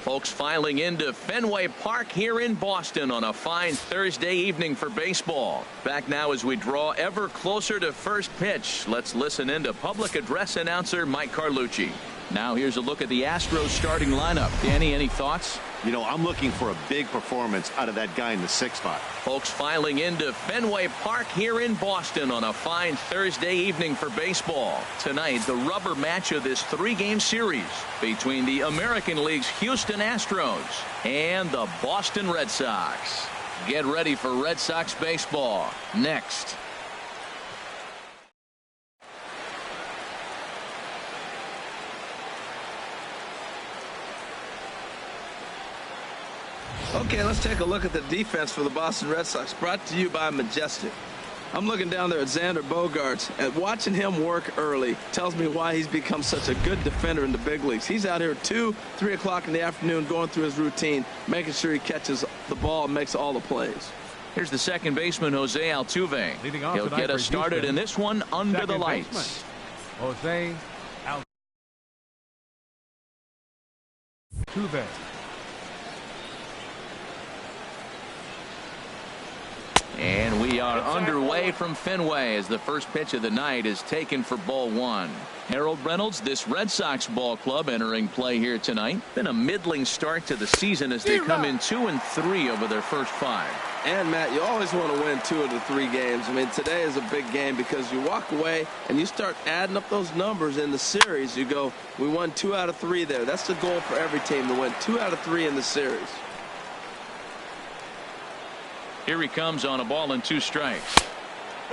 Folks filing into Fenway Park here in Boston on a fine Thursday evening for baseball. Back now as we draw ever closer to first pitch. Let's listen in to public address announcer Mike Carlucci. Now here's a look at the Astros starting lineup. Danny, any thoughts? You know, I'm looking for a big performance out of that guy in the 6th spot. Folks filing into Fenway Park here in Boston on a fine Thursday evening for baseball. Tonight, the rubber match of this 3-game series between the American League's Houston Astros and the Boston Red Sox. Get ready for Red Sox baseball next. Okay, let's take a look at the defense for the Boston Red Sox, brought to you by Majestic. I'm looking down there at Xander Bogaerts, and watching him work early tells me why he's become such a good defender in the big leagues. He's out here at 2, 3 o'clock in the afternoon going through his routine, making sure he catches the ball and makes all the plays. Here's the second baseman, Jose Altuve. He'll get us started in this one under the lights. Jose Altuve. And we are underway from Fenway as the first pitch of the night is taken for ball 1. Harold Reynolds, this Red Sox ball club entering play here tonight. Been a middling start to the season as they come in 2-3 over their first 5. And Matt, you always want to win 2 of the 3 games. I mean, today is a big game because you walk away and you start adding up those numbers in the series. You go, we won 2 out of 3 there. That's the goal for every team, to win 2 out of 3 in the series. Here he comes on a ball and 2 strikes.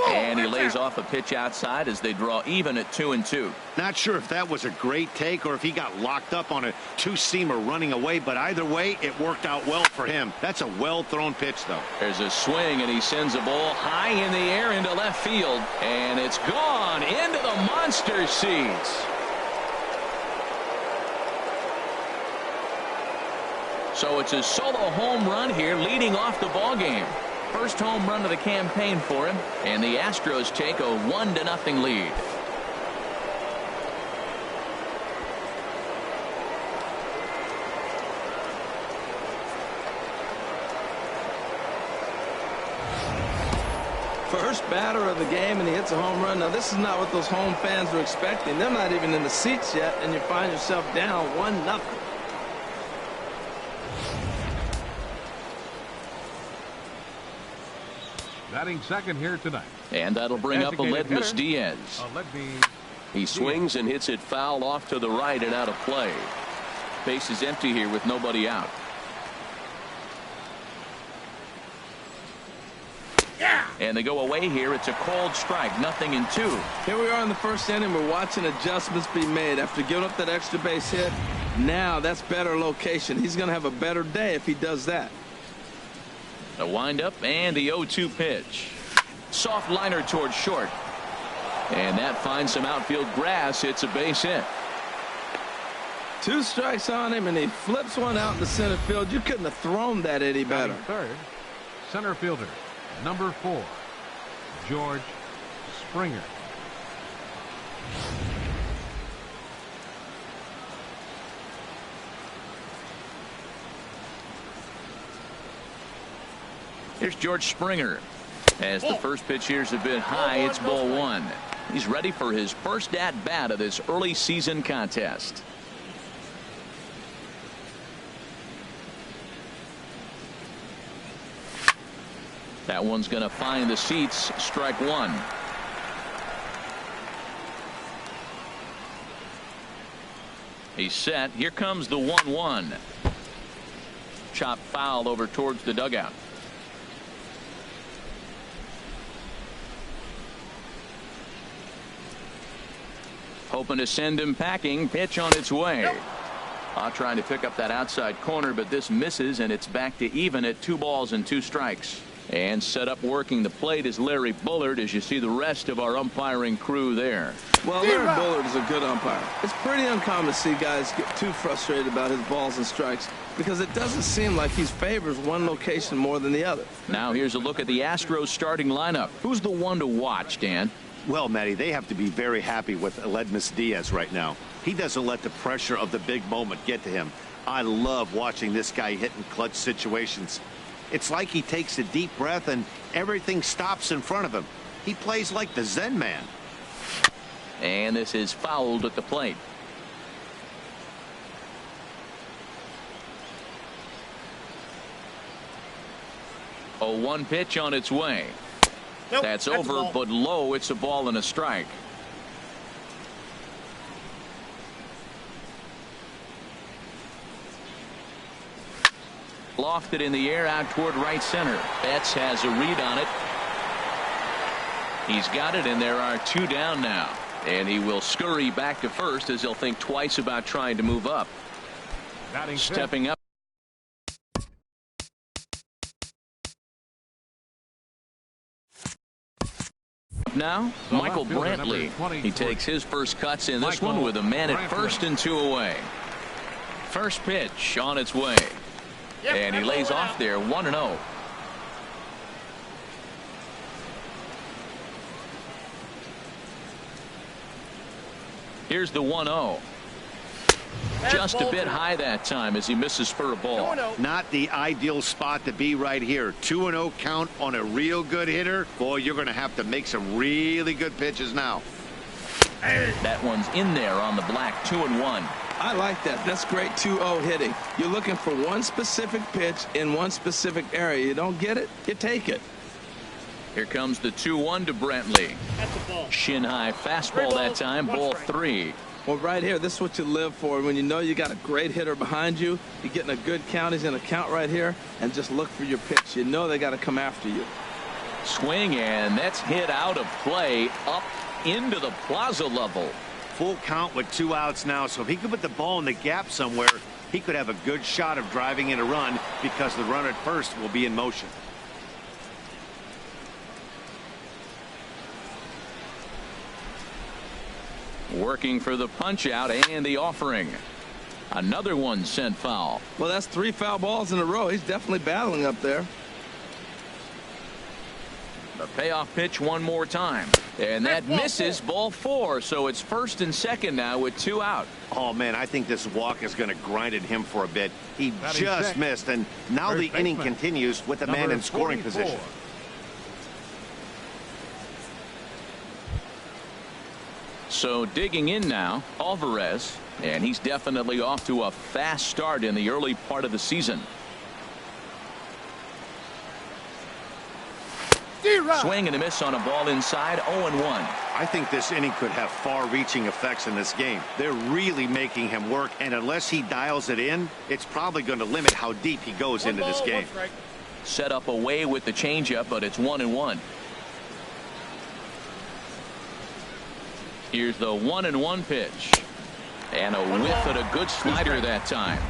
And he lays off a pitch outside as they draw even at 2-2. Not sure if that was a great take or if he got locked up on a 2-seamer running away, but either way, it worked out well for him. That's a well-thrown pitch, though. There's a swing, and he sends a ball high in the air into left field. And it's gone into the monster seats. So it's a solo home run here, leading off the ball game. First home run of the campaign for him, and the Astros take a 1-0 lead. First batter of the game, and he hits a home run. Now, this is not what those home fans were expecting. They're not even in the seats yet, and you find yourself down 1-0. Batting second here tonight. And that'll bring up Aledmys Diaz. He swings and hits it foul off to the right and out of play. Base is empty here with nobody out. And they go away here. It's a called strike, 0-2. Here we are in the first inning. We're watching adjustments be made after giving up that extra base hit. Now that's better location. He's going to have a better day if he does that. The windup and the 0-2 pitch. Soft liner towards short. And that finds some outfield grass. It's a base hit. 2 strikes on him, and he flips one out in the center field. You couldn't have thrown that any better. Third, center fielder, number 4, George Springer. Here's George Springer. As the first pitch here is a bit high, it's ball 1. He's ready for his first at-bat of this early season contest. That one's going to find the seats. Strike 1. He's set. Here comes the 1-1. Chop foul over towards the dugout. Hoping to send him packing. Pitch on its way. Trying to pick up that outside corner, but this misses, and it's back to even at 2 balls and 2 strikes. And set up working the plate is Larry Bullard, as you see the rest of our umpiring crew there. Well, Larry Bullard is a good umpire. It's pretty uncommon to see guys get too frustrated about his balls and strikes because it doesn't seem like he favors one location more than the other. Now here's a look at the Astros starting lineup. Who's the one to watch, Dan? Well, Matty, they have to be very happy with Aledmys Diaz right now. He doesn't let the pressure of the big moment get to him. I love watching this guy hit in clutch situations. It's like he takes a deep breath and everything stops in front of him. He plays like the Zen man. And this is fouled at the plate. A 1 pitch on its way. Nope, that's a over, ball. but low. It's a ball and a strike. Lofted in the air out toward right center. Betts has a read on it. He's got it, and there are 2 down now. And he will scurry back to first as he'll think twice about trying to move up. Stepping up now, Michael Brantley. He takes his first cuts in this one with a man at first and 2 away. First pitch on its way. And he lays off there 1-0. Here's the 1-0. Just a bit high that time as he misses for a ball. Not the ideal spot to be right here. 2-0 count on a real good hitter. Boy, you're going to have to make some really good pitches now. That one's in there on the black. 2-1. I like that. That's great 2-0 hitting. You're looking for one specific pitch in one specific area. You don't get it, you take it. Here comes the 2-1 to Brantley. Shin high fastball that time. Ball 3. Well, right here, this is what you live for. When you know you got a great hitter behind you, you're getting a good count. He's in a count right here, and just look for your pitch. You know they got to come after you. Swing, and that's hit out of play up into the plaza level. Full count with 2 outs now, so if he could put the ball in the gap somewhere, he could have a good shot of driving in a run because the runner at first will be in motion. Working for the punch out and the offering. Another one sent foul. Well, that's 3 foul balls in a row. He's definitely battling up there. The payoff pitch one more time. And that misses. Ball 4. So it's first and second now with 2 out. Oh, man, I think this walk is going to grind at him for a bit. He just missed, and now the inning continues with the man in scoring position. So digging in now, Alvarez, and he's definitely off to a fast start in the early part of the season. Swing and a miss on a ball inside. 0-1. I think this inning could have far-reaching effects in this game. They're really making him work, and unless he dials it in, it's probably going to limit how deep he goes into this game. Set up away with the changeup, but it's 1-1. Here's the 1-1 pitch. And a whiff at a good slider that time.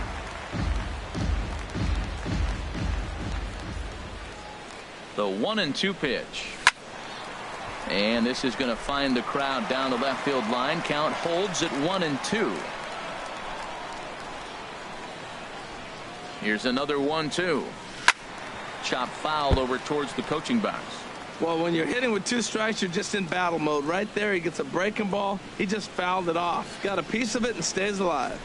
The 1-2 pitch. And this is going to find the crowd down the left field line. Count holds at 1-2. Here's another 1-2. Chop foul over towards the coaching box. Well, when you're hitting with 2 strikes, you're just in battle mode. Right there, he gets a breaking ball. He just fouled it off. Got a piece of it and stays alive.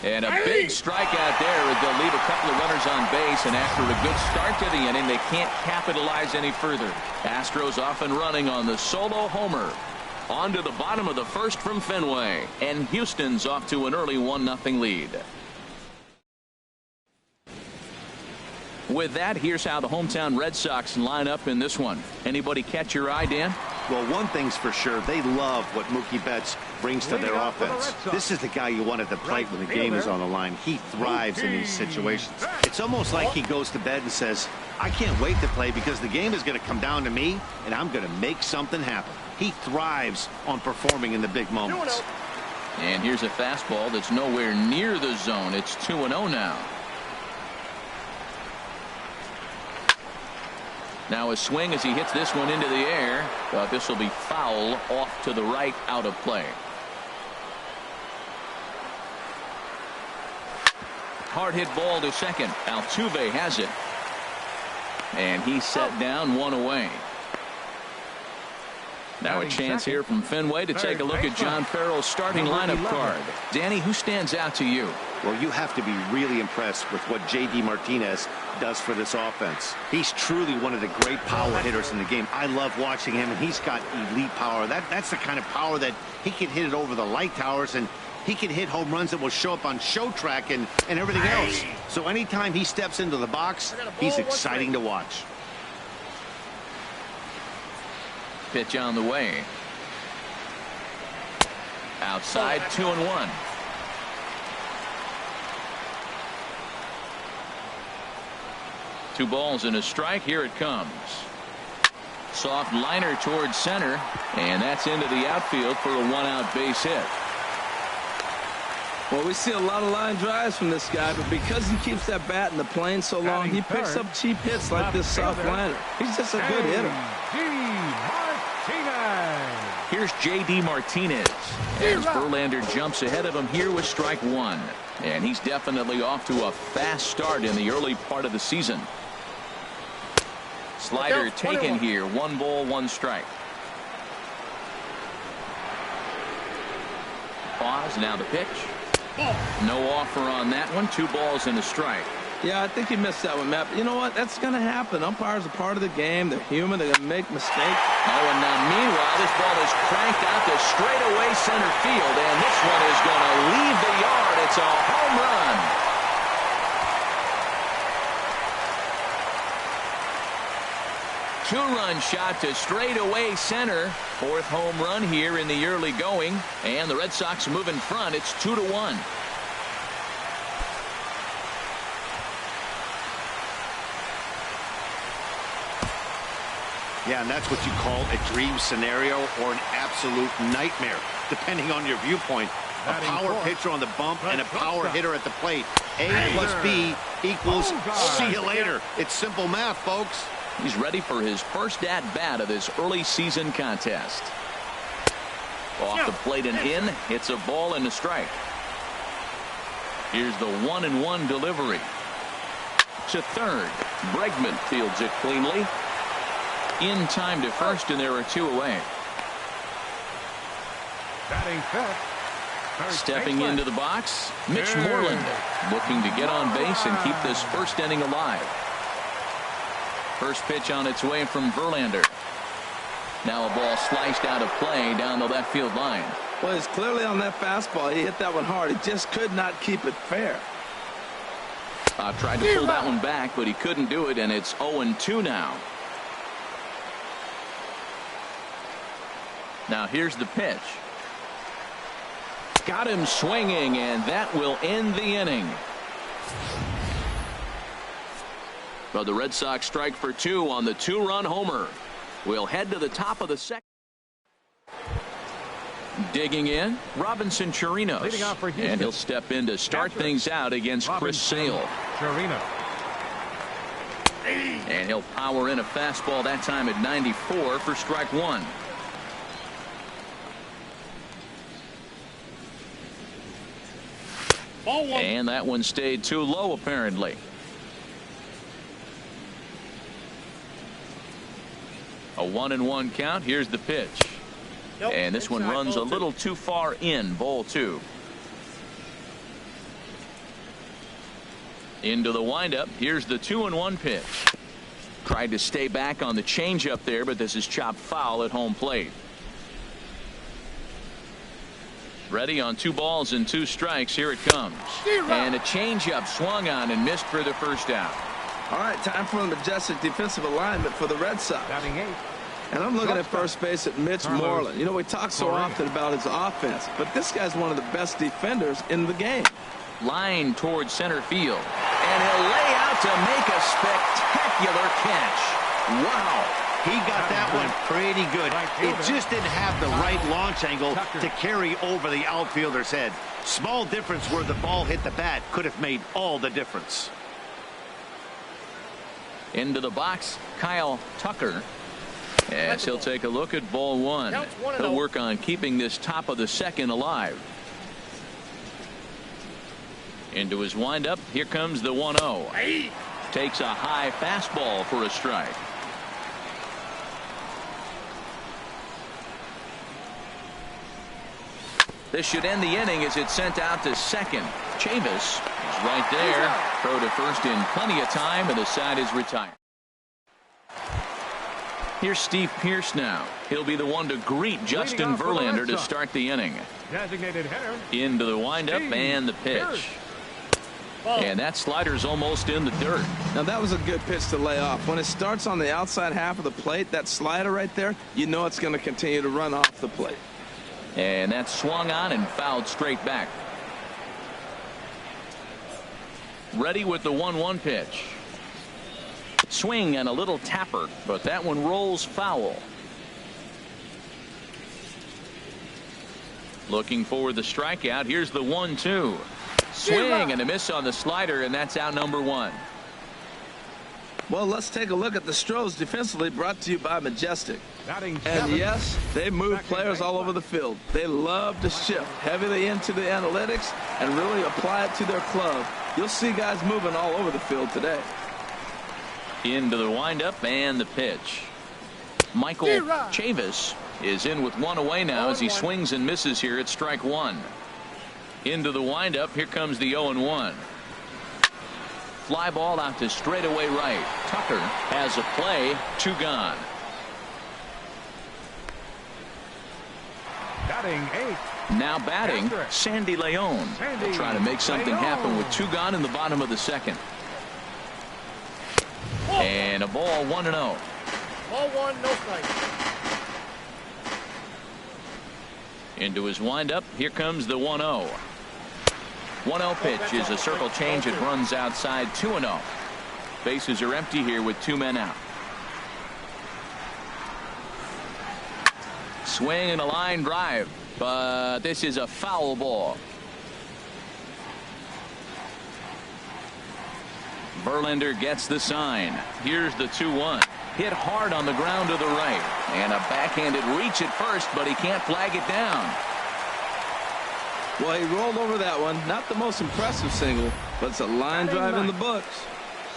And a big strikeout there as they'll leave a couple of runners on base, and after a good start to the inning, they can't capitalize any further. Astros off and running on the solo homer. On to the bottom of the first from Fenway, and Houston's off to an early 1-0 lead. With that, here's how the hometown Red Sox line up in this one. Anybody catch your eye, Dan? Well, one thing's for sure, they love what Mookie Betts brings to their offense. This is the guy you want at the plate when the game is on the line. He thrives in these situations. It's almost like he goes to bed and says, I can't wait to play because the game is going to come down to me, and I'm going to make something happen. He thrives on performing in the big moments. And here's a fastball that's nowhere near the zone. It's 2-0 now. Now a swing as he hits this one into the air, but this will be foul off to the right, out of play. Hard hit ball to second. Altuve has it. And he's set down, 1 away. Now a chance here from Fenway to take a look at John Farrell's starting lineup card. Danny, who stands out to you? Well, you have to be really impressed with what J.D. Martinez does for this offense. He's truly one of the great power hitters in the game. I love watching him, and he's got elite power. That's the kind of power that he can hit it over the light towers, and he can hit home runs that will show up on show track and everything else. So anytime he steps into the box, he's exciting to watch. Pitch on the way. Outside, 2-1. Two balls and a strike. Here it comes. Soft liner towards center, and that's into the outfield for a one-out base hit. Well, we see a lot of line drives from this guy, but because he keeps that bat in the plane so long, he picks up cheap hits like this soft liner. He's just a good hitter. Here's J.D. Martinez as Verlander jumps ahead of him here with strike one. And he's definitely off to a fast start in the early part of the season. Slider taken here. 1 ball, 1 strike. Pause. Now the pitch. No offer on that one. 2 balls and a strike. Yeah, I think he missed that one, Matt. But you know what? That's going to happen. Umpires are part of the game. They're human. They're going to make mistakes. Oh, and now meanwhile, this ball is cranked out to straightaway center field, and this one is going to leave the yard. It's a home run. Two-run shot to straightaway center. 4th home run here in the early going, and the Red Sox move in front. It's 2-1. Yeah, and that's what you call a dream scenario or an absolute nightmare, depending on your viewpoint. A power pitcher on the bump and a power hitter at the plate. A plus B equals see you later. It's simple math, folks. He's ready for his first at-bat of this early season contest. Off the plate and in. It's a ball and a strike. Here's the 1-1 delivery. To third. Bregman fields it cleanly. In time to first, and there are 2 away. Stepping into the box, Mitch Moreland, looking to get on base and keep this first inning alive. First pitch on its way from Verlander. Now a ball sliced out of play down the left field line. Well, he's clearly on that fastball. He hit that one hard. He just could not keep it fair. Tried to pull that one back, but he couldn't do it, and it's 0-2 now. Now here's the pitch. Got him swinging, and that will end the inning. But the Red Sox strike for 2 on the 2-run homer. We'll head to the top of the second. Digging in, Robinson Chirinos. And he'll step in to start things out against Chris Sale. And he'll power in a fastball that time at 94 for strike 1. And that one stayed too low, apparently. A 1-1 count. Here's the pitch. And this one runs a little too far in. Ball 2. Into the windup. Here's the 2-1 pitch. Tried to stay back on the changeup there, but this is chopped foul at home plate. Ready on 2 balls and 2 strikes. Here it comes. And a changeup swung on and missed for the first out. All right, time for the majestic defensive alignment for the Red Sox. And I'm looking at first base at Mitch Moreland. You know, we talk so often about his offense, but this guy's one of the best defenders in the game. Line towards center field. And he'll lay out to make a spectacular catch. Wow. He got that one pretty good. It just didn't have the right launch angle to carry over the outfielder's head. Small difference where the ball hit the bat could have made all the difference. Into the box, Kyle Tucker. As he'll take a look at ball 1. He'll work on keeping this top of the second alive. Into his windup. Here comes the 1-0. Takes a high fastball for a strike. This should end the inning as it's sent out to second. Chavis is right there. Throw to first in plenty of time, and the side is retired. Here's Steve Pearce now. He'll be the one to greet Justin Verlander to start the inning. Designated hitter. Into the windup and the pitch. And that slider's almost in the dirt. Now that was a good pitch to lay off. When it starts on the outside half of the plate, that slider right there, you know it's going to continue to run off the plate. And that swung on and fouled straight back. Ready with the 1-1 pitch. Swing and a little tapper, but that one rolls foul. Looking for the strikeout. Here's the 1-2. Swing and a miss on the slider, and that's out number 1. Well, let's take a look at the Stros defensively, brought to you by Majestic. Batting And seven. yes, they move players all over the field. They love to shift heavily into the analytics and really apply it to their club. You'll see guys moving all over the field today. Into the windup and the pitch. Michael Chavis is in with 1 away now as he swings and misses here at strike 1. Into the windup. Here comes the 0-1. Fly ball out to straightaway right. Tucker has a play. 2 gone. Batting 8. Now batting, Sandy Leon. They'll try to make something happen with 2 gone in the bottom of the second. And a ball 1-0. Ball 1, no strike. Into his windup. Here comes the 1-0. 1-0 pitch is a circle change. It runs outside. 2-0. Bases are empty here with 2 men out. Swing and a line drive, but this is a foul ball. Verlander gets the sign. Here's the 2-1. Hit hard on the ground to the right, and a backhanded reach at first, but he can't flag it down. Well, he rolled over that one. Not the most impressive single, but it's a line drive in the books.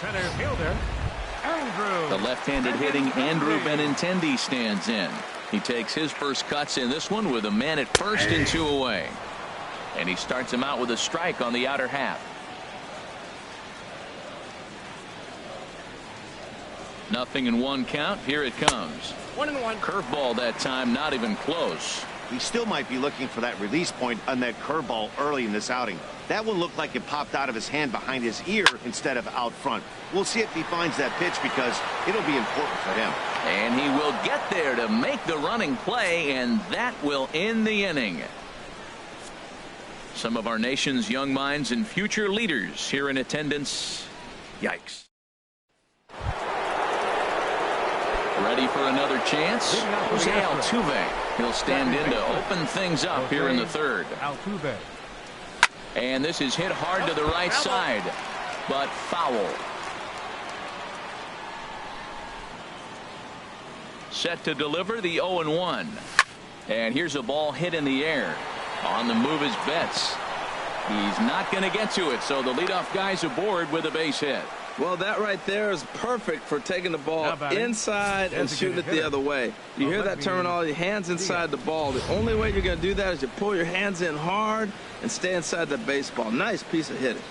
Center fielder, Andrew. The left-handed hitting Andrew Benintendi stands in. He takes his first cuts in this one with a man at first and 2 away. And he starts him out with a strike on the outer half. Nothing in 1 count. Here it comes. 1-1. Curveball that time, not even close. He still might be looking for that release point on that curveball early in this outing. That one looked like it popped out of his hand behind his ear instead of out front. We'll see if he finds that pitch because it'll be important for him. And he will get there to make the running play, and that will end the inning. Some of our nation's young minds and future leaders here in attendance. Yikes. Ready for another chance? Jose Altuve. He'll stand in to open things up here in the 3rd. Altuve. And this is hit hard to the right side, but foul. Set to deliver the 0-1. And here's a ball hit in the air. On the move is Betts. He's not going to get to it, so the leadoff guy's aboard with a base hit. Well, that right there is perfect for taking the ball inside and shooting it the other way. You hear that terminology, hands inside the ball. The only way you're going to do that is you pull your hands in hard and stay inside the baseball. Nice piece of hitting.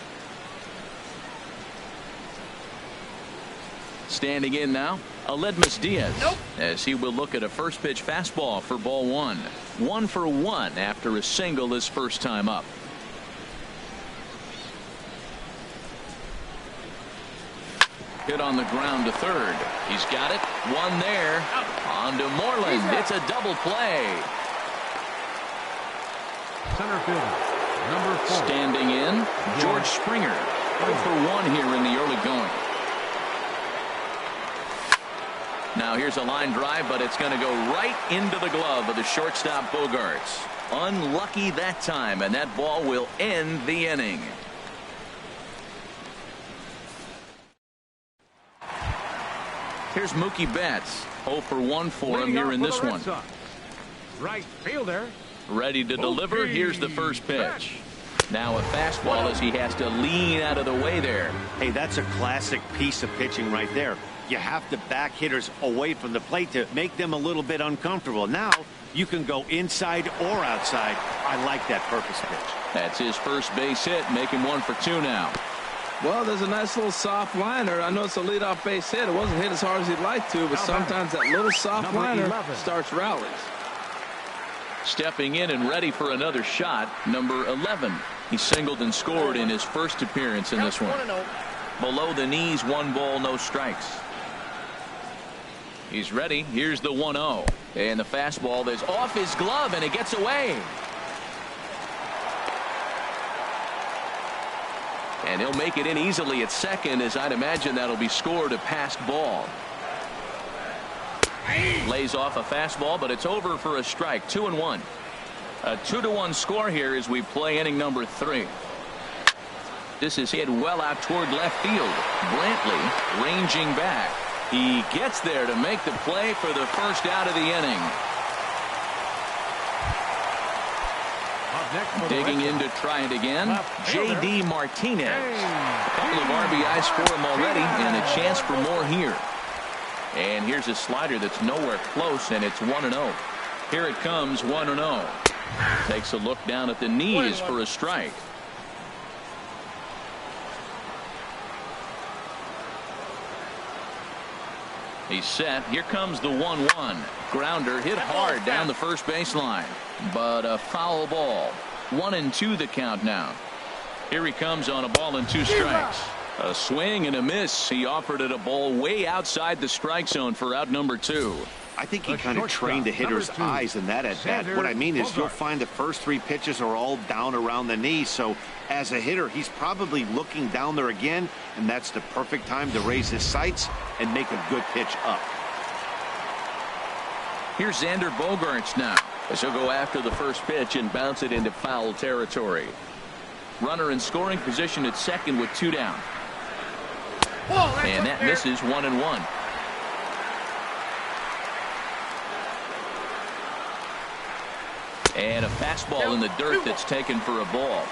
Standing in now, Aledmus Diaz. As he will look at a first pitch fastball for ball 1. 1 for 1 after a single his first time up. Hit on the ground to 3rd. He's got it. 1 there. On to Moreland. It's a double play. Center fielder, number 4. Standing in, George Springer. 0 for 1 here in the early going. Now here's a line drive, but it's going to go right into the glove of the shortstop Bogarts. Unlucky that time, and that ball will end the inning. Here's Mookie Betts. 0 for 1 for him here in this one. Right fielder. Ready to deliver. Here's the first pitch. Now a fastball as he has to lean out of the way there. Hey, that's a classic piece of pitching right there. You have to back hitters away from the plate to make them a little bit uncomfortable. Now you can go inside or outside. I like that purpose pitch. That's his first base hit, making 1 for 2 now. Well, there's a nice little soft liner. I know it's a leadoff base hit. It wasn't hit as hard as he'd like to, but sometimes that little soft liner starts rallies. Stepping in and ready for another shot, number 11. He singled and scored in his first appearance in this one. Below the knees, 1 ball, no strikes. He's ready. Here's the 1-0. And the fastball is off his glove, and it gets away. And he'll make it in easily at second, as I'd imagine that'll be scored a passed ball. Lays off a fastball, but it's over for a strike. 2-1. A 2-1 score here as we play inning number 3. This is hit well out toward left field. Brantley ranging back. He gets there to make the play for the first out of the inning. Digging in to try it again, J.D. Martinez. A couple of RBIs for him already, and a chance for more here. And here's a slider that's nowhere close, and it's 1-0. Here it comes, 1-0. Takes a look down at the knees for a strike. He's set. Here comes the 1-1. Grounder hit hard down the first baseline, but a foul ball. 1-2 the count now. Here he comes on a ball and 2 strikes. A swing and a miss. He offered it a ball way outside the strike zone for out number 2. I think he kind of trained the hitter's eyes in that at bat. What I mean is you'll find the first 3 pitches are all down around the knee. So as a hitter, he's probably looking down there again, and that's the perfect time to raise his sights and make a good pitch up. Here's Xander Bogaerts now, as he'll go after the first pitch and bounce it into foul territory. Runner in scoring position at second with 2 down. And that misses. 1-1. And a fastball in the dirt that's taken for a ball.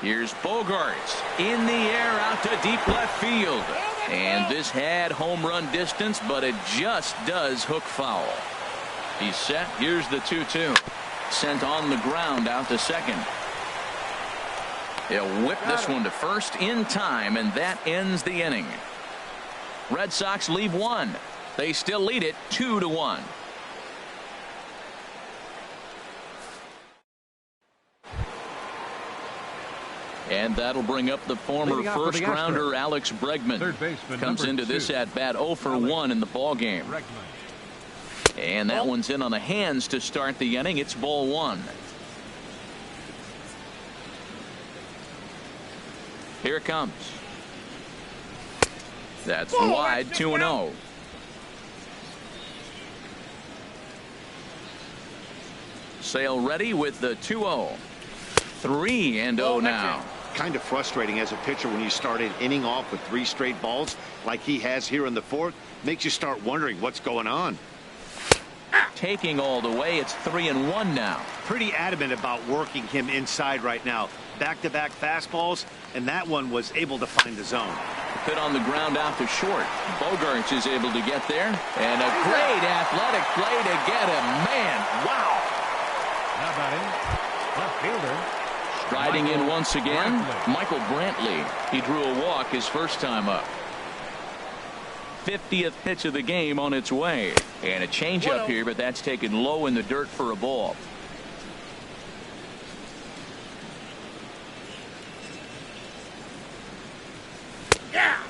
Here's Bogaerts in the air out to deep left field. And this had home run distance, but it just does hook foul. He's set. Here's the 2-2. Sent on the ground out to second. He'll whip this one to first in time, and that ends the inning. Red Sox leave 1. They still lead it 2-1. And that'll bring up the former first rounder Alex Bregman. Comes into this at bat 0 for 1 in the ball game. And that one's in on the hands to start the inning. It's ball 1. Here it comes. That's wide. 2-0. Sale ready with the 2-0. 3-0 now. Kind of frustrating as a pitcher when you start an inning off with 3 straight balls like he has here in the 4th. Makes you start wondering what's going on. Taking all the way. It's 3-1 now. Pretty adamant about working him inside right now. Back-to-back fastballs, and that one was able to find the zone. Put on the ground out to short. Bogaerts is able to get there, and a great athletic play to get him. Man, wow. Now batting, left fielder. Striding in once again, Michael Brantley. He drew a walk his first time up. 50th pitch of the game on its way. And a changeup here, but that's taken low in the dirt for a ball.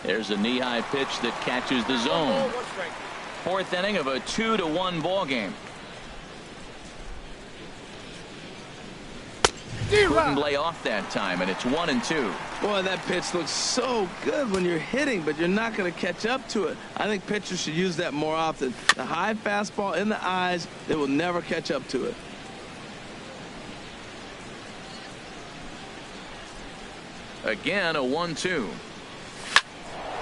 There's a knee-high pitch that catches the zone. 4th inning of a 2-1 ball game. Couldn't lay off that time, and it's 1-2. Boy, that pitch looks so good when you're hitting, but you're not going to catch up to it. I think pitchers should use that more often. The high fastball in the eyes, they will never catch up to it. Again, a 1-2.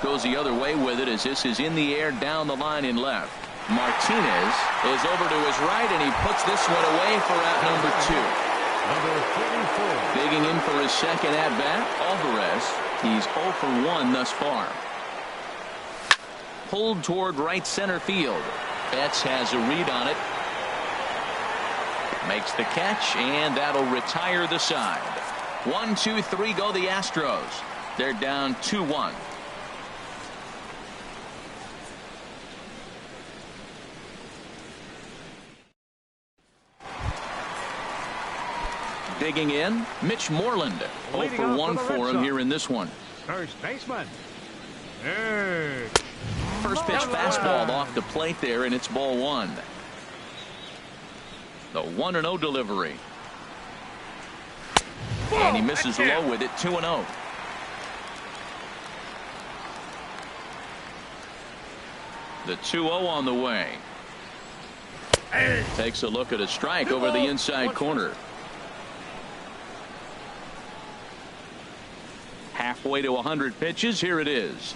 Goes the other way with it as this is in the air down the line in left. Martinez is over to his right, and he puts this one away for out number 2. Number 44. Digging in for his second at-bat, Alvarez. He's 0 for 1 thus far. Pulled toward right center field. Betts has a read on it. Makes the catch, and that'll retire the side. 1, 2, 3 go the Astros. They're down 2-1. Digging in, Mitch Moreland. 0 for 1 for him here in this one. First baseman. Hey. First pitch fastball off the plate there, and it's ball 1. The 1-0 delivery. And he misses low with it, 2-0. The 2-0 on the way. Takes a look at a strike over the inside corner. Halfway to 100 pitches. Here it is.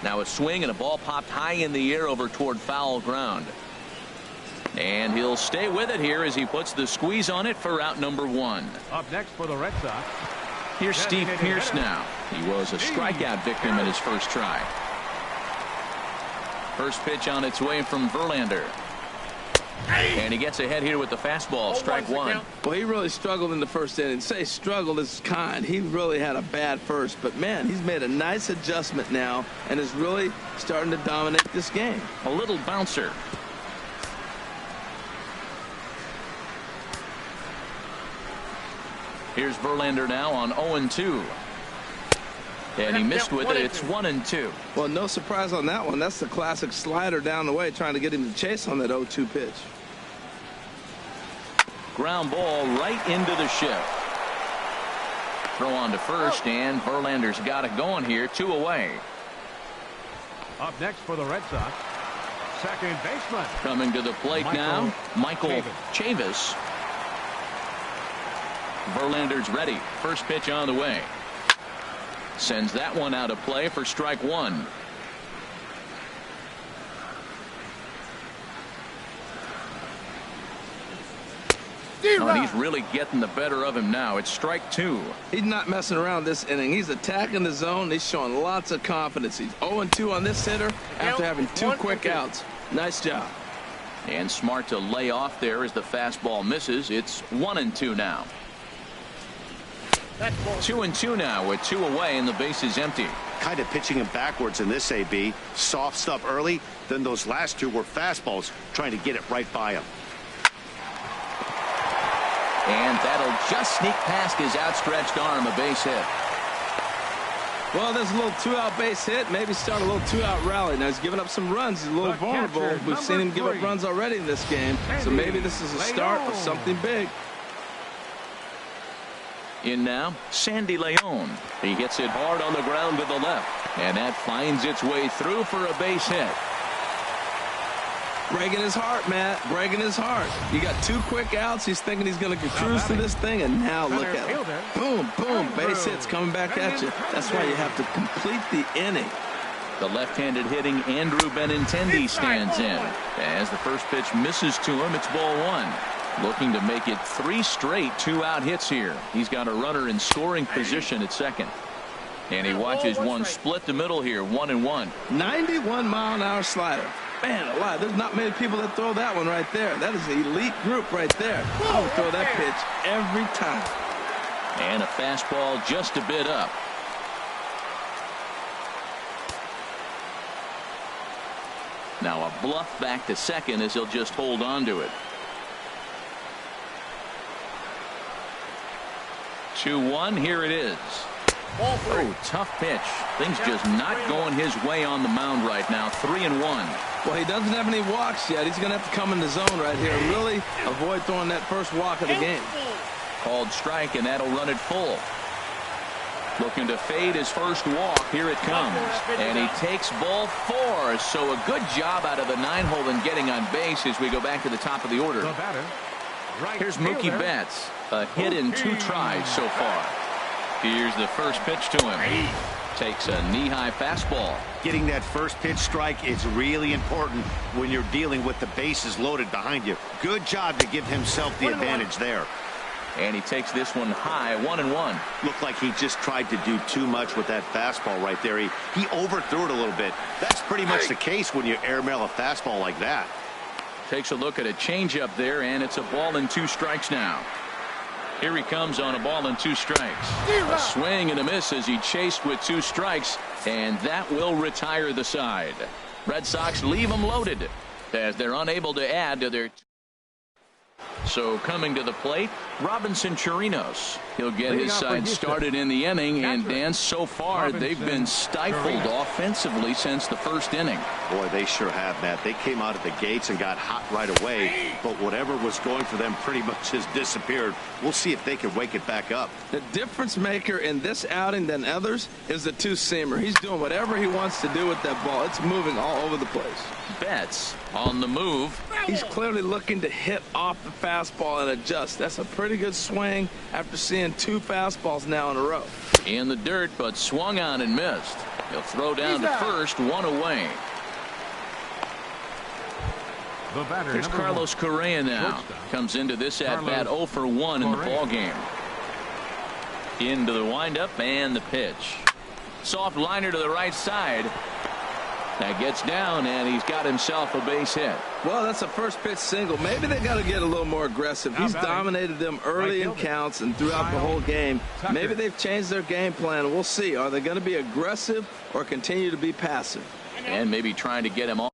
Now a swing and a ball popped high in the air over toward foul ground. And he'll stay with it here as he puts the squeeze on it for out number 1. Up next for the Red Sox. Here's Steve Pearce now. He was a strikeout victim in his first try. First pitch on its way from Verlander. And he gets ahead here with the fastball. Strike 1. Well, he really struggled in the first inning. Say struggled is kind. He really had a bad first. But, man, he's made a nice adjustment now and is really starting to dominate this game. A little bouncer. Here's Verlander now on 0-2. And he missed with it. It's 1-2. Well, no surprise on that one. That's the classic slider down the way, trying to get him to chase on that 0-2 pitch. Ground ball right into the shift. Throw on to first, and Verlander's got it going here. 2 away. Up next for the Red Sox. Second baseman. Coming to the plate now, Michael Chavis. Verlander's ready. First pitch on the way. Sends that one out of play for strike 1. Oh, and he's really getting the better of him now. It's strike 2. He's not messing around this inning. He's attacking the zone. He's showing lots of confidence. He's 0-2 on this hitter after having 2 quick outs. Nice job. And smart to lay off there as the fastball misses. It's 1-2 now. 2-2 now with 2 away and the base is empty. Kind of pitching him backwards in this, AB. Soft stuff early, then those last 2 were fastballs, trying to get it right by him. And that'll just sneak past his outstretched arm, a base hit. Well, there's a little 2-out base hit. Maybe start a little 2-out rally. Now he's giving up some runs. He's a little vulnerable. We've seen him give up runs already in this game. So maybe this is a start of something big. In now, Sandy Leon. He hits it hard on the ground to the left. And that finds its way through for a base hit. Breaking his heart, Matt. Breaking his heart. You got 2 quick outs. He's thinking he's going to cruise through this thing, and now look at it. Boom, boom. Base hits coming back at you. That's why you have to complete the inning. The left-handed hitting Andrew Benintendi stands in. As the first pitch misses to him, it's ball 1. Looking to make it 3 straight 2-out hits here. He's got a runner in scoring position at second. And he watches one split the middle here, 1-1. 91-mile-an-hour slider. Man alive, there's not many people that throw that one right there. That is an elite group right there. I would throw that pitch every time. And a fastball just a bit up. Now a bluff back to second as he'll just hold on to it. 2-1, here it is. Oh, tough pitch. Things just not going his way on the mound right now. 3-1. Well, he doesn't have any walks yet. He's going to have to come in the zone right here and really avoid throwing that first walk of the game. Called strike, and that'll run it full. Looking to fade his first walk. Here it comes. And he takes ball 4. So a good job out of the 9-hole in getting on base as we go back to the top of the order. Here's Mookie Betts. A hit in 2 tries so far. Here's the first pitch to him. Takes a knee-high fastball. Getting that first pitch strike is really important when you're dealing with the bases loaded behind you. Good job to give himself the advantage there. And he takes this one high, 1-1. Looked like he just tried to do too much with that fastball right there. He overthrew it a little bit. That's pretty much the case when you airmail a fastball like that. Takes a look at a changeup there, and it's a ball and 2 strikes now. Here he comes on a ball and 2 strikes. A swing and a miss as he chased with 2 strikes, and that will retire the side. Red Sox leave them loaded as they're unable to add to their. So coming to the plate, Robinson Chirinos. He'll get his side started in the inning, and Dan, so far they've been stifled offensively since the first inning. Boy, they sure have, Matt. They came out of the gates and got hot right away, but whatever was going for them pretty much has disappeared. We'll see if they can wake it back up. The difference maker in this outing than others is the 2-seamer. He's doing whatever he wants to do with that ball. It's moving all over the place. Betts on the move. He's clearly looking to hit off the fastball and adjust. That's a pretty good swing after seeing 2 fastballs now in a row. In the dirt, but swung on and missed. He'll throw down to first, 1 away. Here's Carlos Correa now. Comes into this at-bat 0 for 1 in the ballgame. Into the windup and the pitch. Soft liner to the right side. That gets down, and he's got himself a base hit. Well, that's a first pitch single. Maybe they got to get a little more aggressive. He's dominated them early in counts and throughout the whole game. Maybe they've changed their game plan. We'll see. Are they going to be aggressive or continue to be passive? And maybe trying to get him off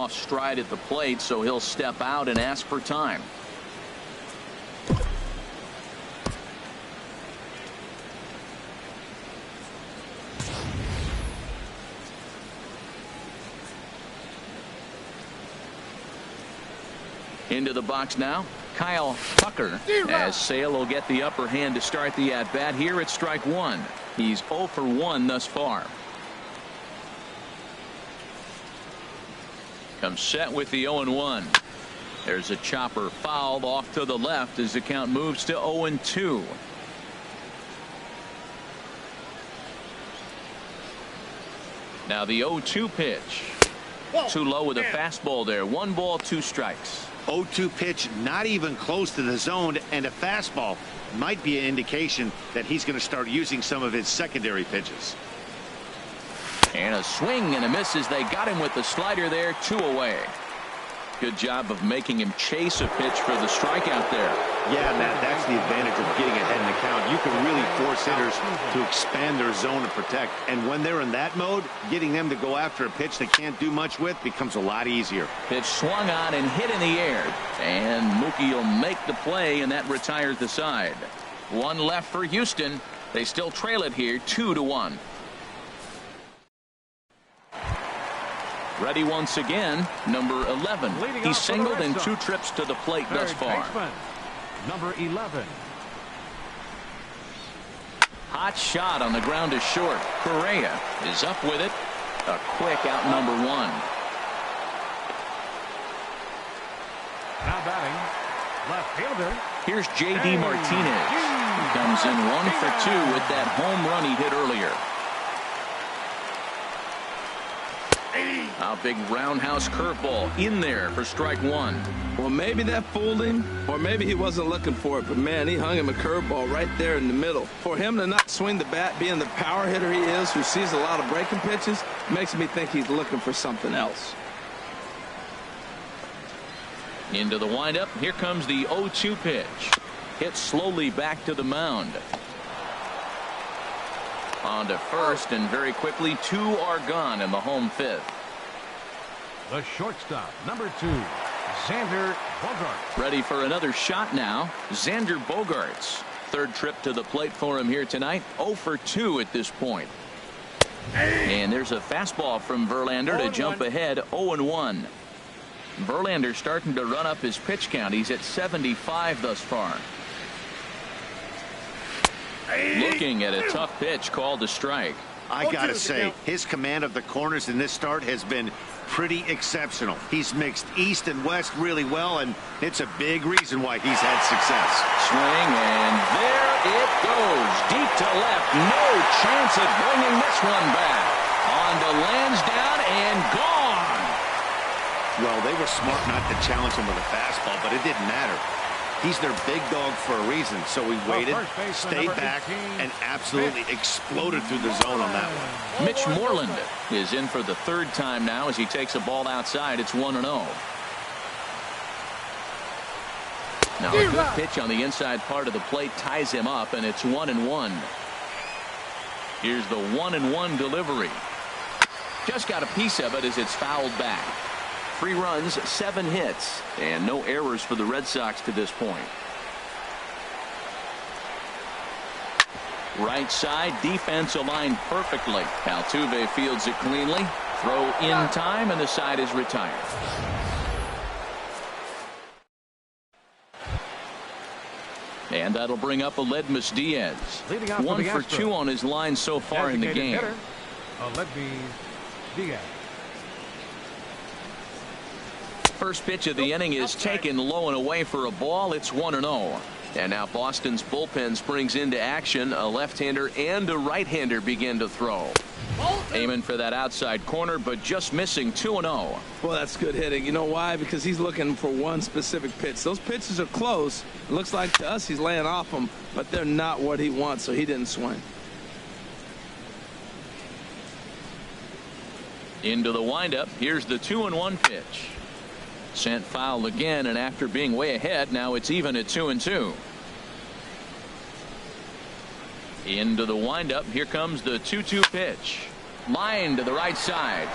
stride at the plate, so he'll step out and ask for time. Into the box now, Kyle Tucker, as Sale will get the upper hand to start the at-bat. Here at strike 1. He's 0 for 1 thus far. Comes set with the 0-1. There's a chopper fouled off to the left as the count moves to 0-2. Now the 0-2 pitch. Too low with a fastball there. 1 ball, 2 strikes. 0-2 pitch, not even close to the zone, and a fastball might be an indication that he's going to start using some of his secondary pitches. And a swing and a miss as they got him with the slider there. 2 away. Good job of making him chase a pitch for the strikeout there. Yeah, Matt, that's the advantage of getting ahead in the count. You can really force hitters to expand their zone and protect. And when they're in that mode, getting them to go after a pitch they can't do much with becomes a lot easier. Pitch swung on and hit in the air. And Mookie will make the play, and that retires the side. 1 left for Houston. They still trail it here, 2-1. Ready once again, number 11. He's singled in 2 trips to the plate thus far. Number 11. Hot shot on the ground to short. Correa is up with it. A quick out, number 1. Now batting, left fielder. Here's J.D. Martinez. He comes in 1 for 2 with that home run he hit earlier. A big roundhouse curveball in there for strike 1. Well, maybe that fooled him, or maybe he wasn't looking for it, but man, he hung him a curveball right there in the middle. For him to not swing the bat, being the power hitter he is, who sees a lot of breaking pitches, makes me think he's looking for something else. Into the windup. Here comes the 0-2 pitch. Hit slowly back to the mound. On to first, and very quickly 2 are gone in the home 5th. The shortstop, number 2, Xander Bogaerts. Ready for another shot now. Xander Bogaerts. 3rd trip to the plate for him here tonight. 0 for 2 at this point. And there's a fastball from Verlander to jump ahead. 0-1. Verlander starting to run up his pitch count. He's at 75 thus far. Looking at a tough pitch called to strike. I gotta say, his command of the corners in this start has been pretty exceptional. He's mixed east and west really well, and it's a big reason why he's had success. Swing, and there it goes. Deep to left. No chance of bringing this one back. On to Lansdowne and gone. Well, they were smart not to challenge him with a fastball, but it didn't matter. He's their big dog for a reason, so he waited, stayed back, 18, and absolutely exploded through the zone on that one. Mitch Moreland is in for the third time now as he takes a ball outside. It's 1-0. Now a good pitch on the inside part of the plate ties him up, and it's 1-1. Here's the 1-1 delivery. Just got a piece of it as it's fouled back. 3 runs, 7 hits, and no errors for the Red Sox to this point. Right side, defense aligned perfectly. Altuve fields it cleanly. Throw in time, and the side is retired. And that'll bring up Aledmys Diaz. 1 for 2 on his line so far in the game. Aledmys Diaz. First pitch of the inning is taken low and away for a ball. It's 1-0. And now Boston's bullpen springs into action. A left-hander and a right-hander begin to throw. Aiming for that outside corner, but just missing. 2-0. Well, that's good hitting. You know why? Because he's looking for one specific pitch. Those pitches are close. It looks like to us he's laying off them, but they're not what he wants, so he didn't swing. Into the windup. Here's the 2-1 pitch. Sent foul again, and after being way ahead, now it's even at 2-2. Into the windup. Here comes the 2-2 pitch. Line to the right side.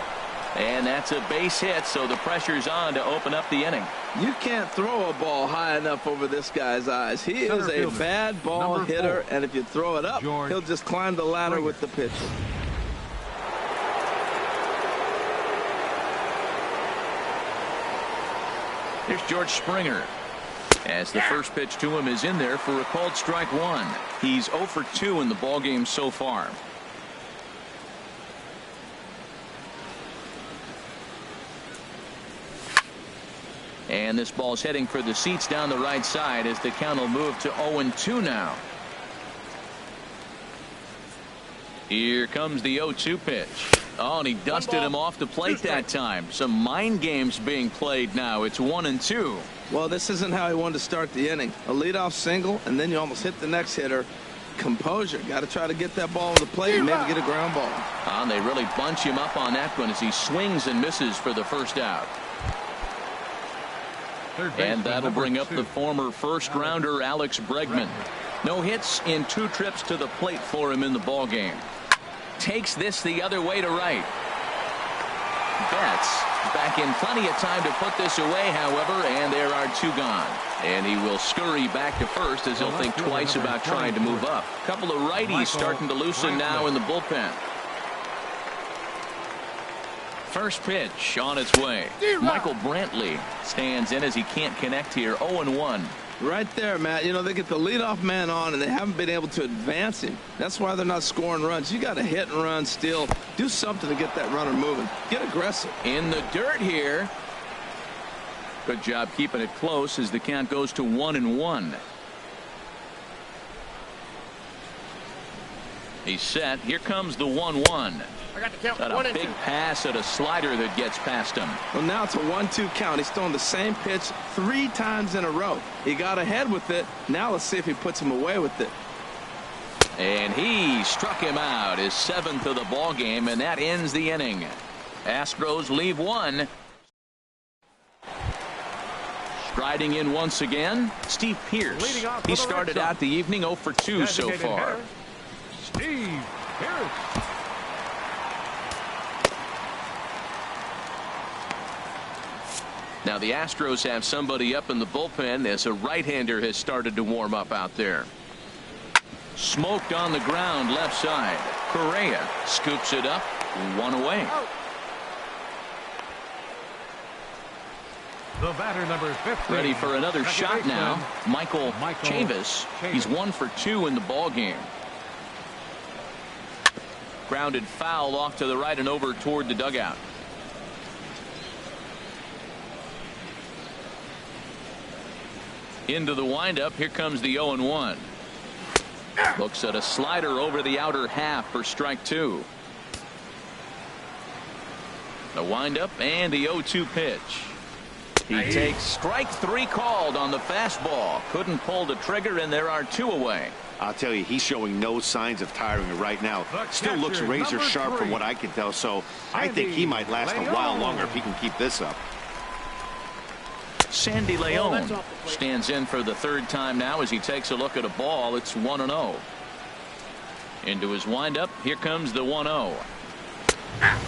And that's a base hit, so the pressure's on to open up the inning. You can't throw a ball high enough over this guy's eyes. He is a bad ball hitter, and if you throw it up, he'll just climb the ladder with the pitcher. Here's George Springer. As the first pitch to him is in there for a called strike 1. He's 0 for 2 in the ballgame so far. And this ball's heading for the seats down the right side as the count will move to 0-2 now. Here comes the 0-2 pitch. Oh, and he dusted him off the plate that time. Some mind games being played now. It's 1-2. Well, this isn't how he wanted to start the inning. A leadoff single, and then you almost hit the next hitter. Composure. Got to try to get that ball to the plate and maybe get a ground ball. And they really bunch him up on that one as he swings and misses for the first out. And that'll bring up the former first-rounder Alex Bregman. No hits in 2 trips to the plate for him in the ballgame. Takes this the other way to right. Betts back in plenty of time to put this away, however, and there are 2 gone. And he will scurry back to first as he'll think twice about trying to move up. A couple of righties starting to loosen now in the bullpen. First pitch on its way. Michael Brantley stands in as he can't connect here. 0-1. Right there, Matt. You know, they get the leadoff man on, and they haven't been able to advance him. That's why they're not scoring runs. You got to hit and run, steal. Do something to get that runner moving. Get aggressive. In the dirt here. Good job keeping it close as the count goes to 1-1. He's set. Here comes the 1-1. I got the count. Got a big pass at a slider that gets past him. Well, now it's a 1-2 count. He's throwing the same pitch 3 times in a row. He got ahead with it. Now let's see if he puts him away with it. And he struck him out, his 7th of the ball game, and that ends the inning. Astros leave 1. Striding in once again, Steve Pearce. He started out the evening 0 for 2 so far. Steve Pearce. Now the Astros have somebody up in the bullpen as a right-hander has started to warm up out there. Smoked on the ground left side. Correa scoops it up, 1 away. The batter number 15. Ready for another shot now. Michael Chavis. He's 1 for 2 in the ball game. Grounded foul off to the right and over toward the dugout. Into the windup. Here comes the 0-1. Looks at a slider over the outer half for strike 2. The windup and the 0-2 pitch. He takes strike 3 called on the fastball. Couldn't pull the trigger, and there are 2 away. I'll tell you, he's showing no signs of tiring right now. Still looks razor sharp from what I can tell, so I think he might last a while longer if he can keep this up. Sandy Leon stands in for the 3rd time now as he takes a look at a ball. It's 1-0. Into his windup. Here comes the 1-0.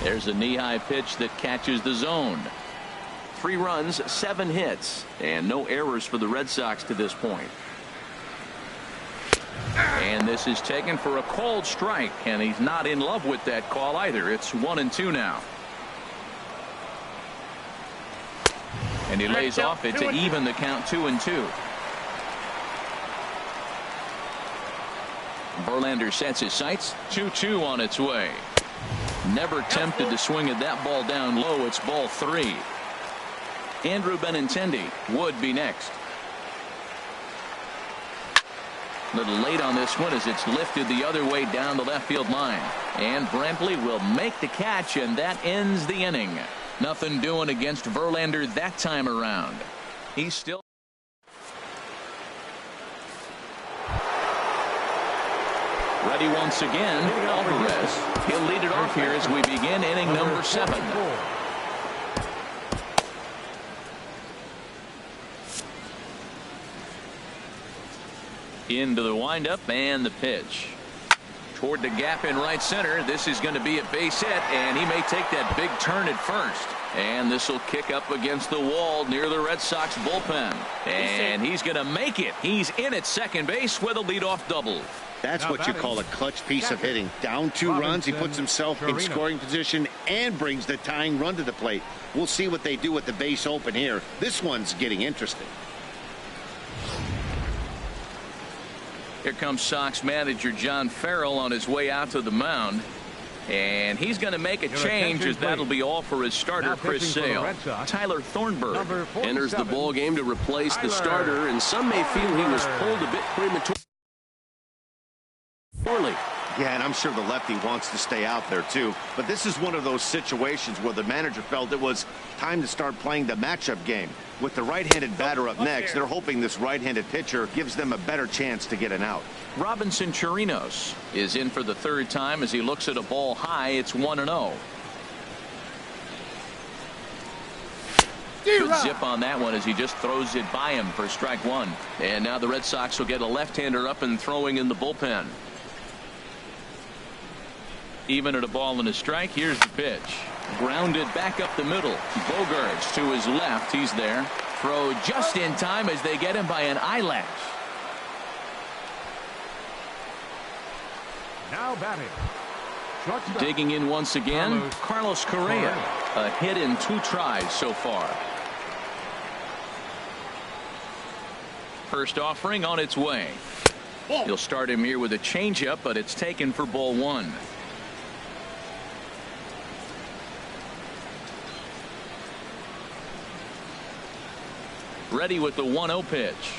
There's a knee-high pitch that catches the zone. 3 runs, 7 hits, and no errors for the Red Sox to this point. And this is taken for a called strike, and he's not in love with that call either. It's 1-2 now. And he lays off it to even the count 2-2. Verlander sets his sights. 2-2 on its way. Never tempted to swing at that ball down low. It's ball 3. Andrew Benintendi would be next. A little late on this one as it's lifted the other way down the left field line. And Brantley will make the catch, and that ends the inning. Nothing doing against Verlander that time around. He's still ready once again. Alvarez. He'll lead it off here as we begin inning number 7. Into the windup and the pitch. Toward the gap in right center. This is going to be a base hit, and he may take that big turn at first. And this will kick up against the wall near the Red Sox bullpen. And he's going to make it. He's in at second base with a leadoff double. That's what you call a clutch piece of hitting. Down 2 runs, he puts himself in scoring position and brings the tying run to the plate. We'll see what they do with the base open here. This one's getting interesting. Here comes Sox manager John Farrell on his way out to the mound. And he's going to make a change, as that'll be all for his starter, Chris Sale. Tyler Thornburg enters the ball game to replace the starter, and some may feel he was pulled a bit prematurely. Yeah, and I'm sure the lefty wants to stay out there too. But this is one of those situations where the manager felt it was time to start playing the matchup game. With the right-handed batter up next, they're hoping this right-handed pitcher gives them a better chance to get an out. Robinson Chirinos is in for the 3rd time as he looks at a ball high. It's 1-0. Good zip on that one as he just throws it by him for strike 1. And now the Red Sox will get a left-hander up and throwing in the bullpen. Even at a ball and a strike. Here's the pitch. Grounded back up the middle. Bogarts to his left. He's there. Throw just in time as they get him by an eyelash. Now batting. Shortstop. Digging in once again. Carlos Correa. A hit in 2 tries so far. First offering on its way. He'll start him here with a changeup, but it's taken for ball 1. Ready with the 1-0 pitch.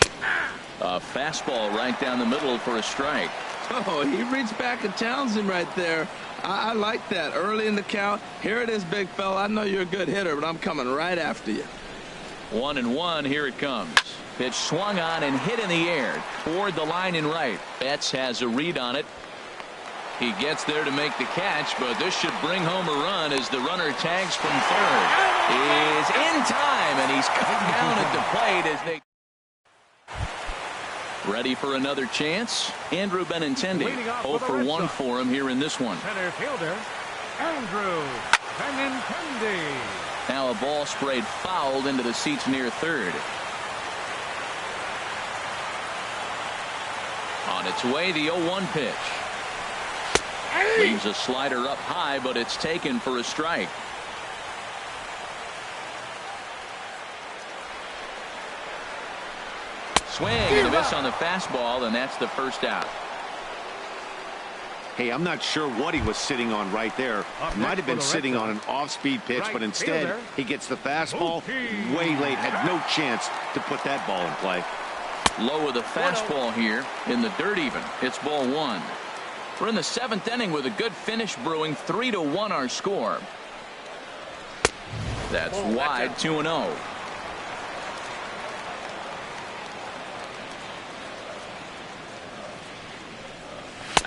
A fastball right down the middle for a strike. Oh, he reached back and challenged him right there. I like that. Early in the count. Here it is, big fella. I know you're a good hitter, but I'm coming right after you. 1-1. Here it comes. Pitch swung on and hit in the air toward the line and right. Betts has a read on it. He gets there to make the catch, but this should bring home a run as the runner tags from third. Is in time, and he's cut down at the plate as they ready for another chance. Andrew Benintendi 0 for 1 for him here in this one. Center fielder Andrew Benintendi. Now a ball sprayed fouled into the seats near third. On its way, the 0-1 pitch. Leaves a slider up high, but it's taken for a strike. Swing and a miss on the fastball, and that's the first out. Hey, I'm not sure what he was sitting on right there. Might have been sitting on an off-speed pitch, but instead he gets the fastball way late. Had no chance to put that ball in play. Low with a fastball here in the dirt even. It's ball 1. We're in the 7th inning with a good finish brewing. 3-1 our score. That's wide. 2-0.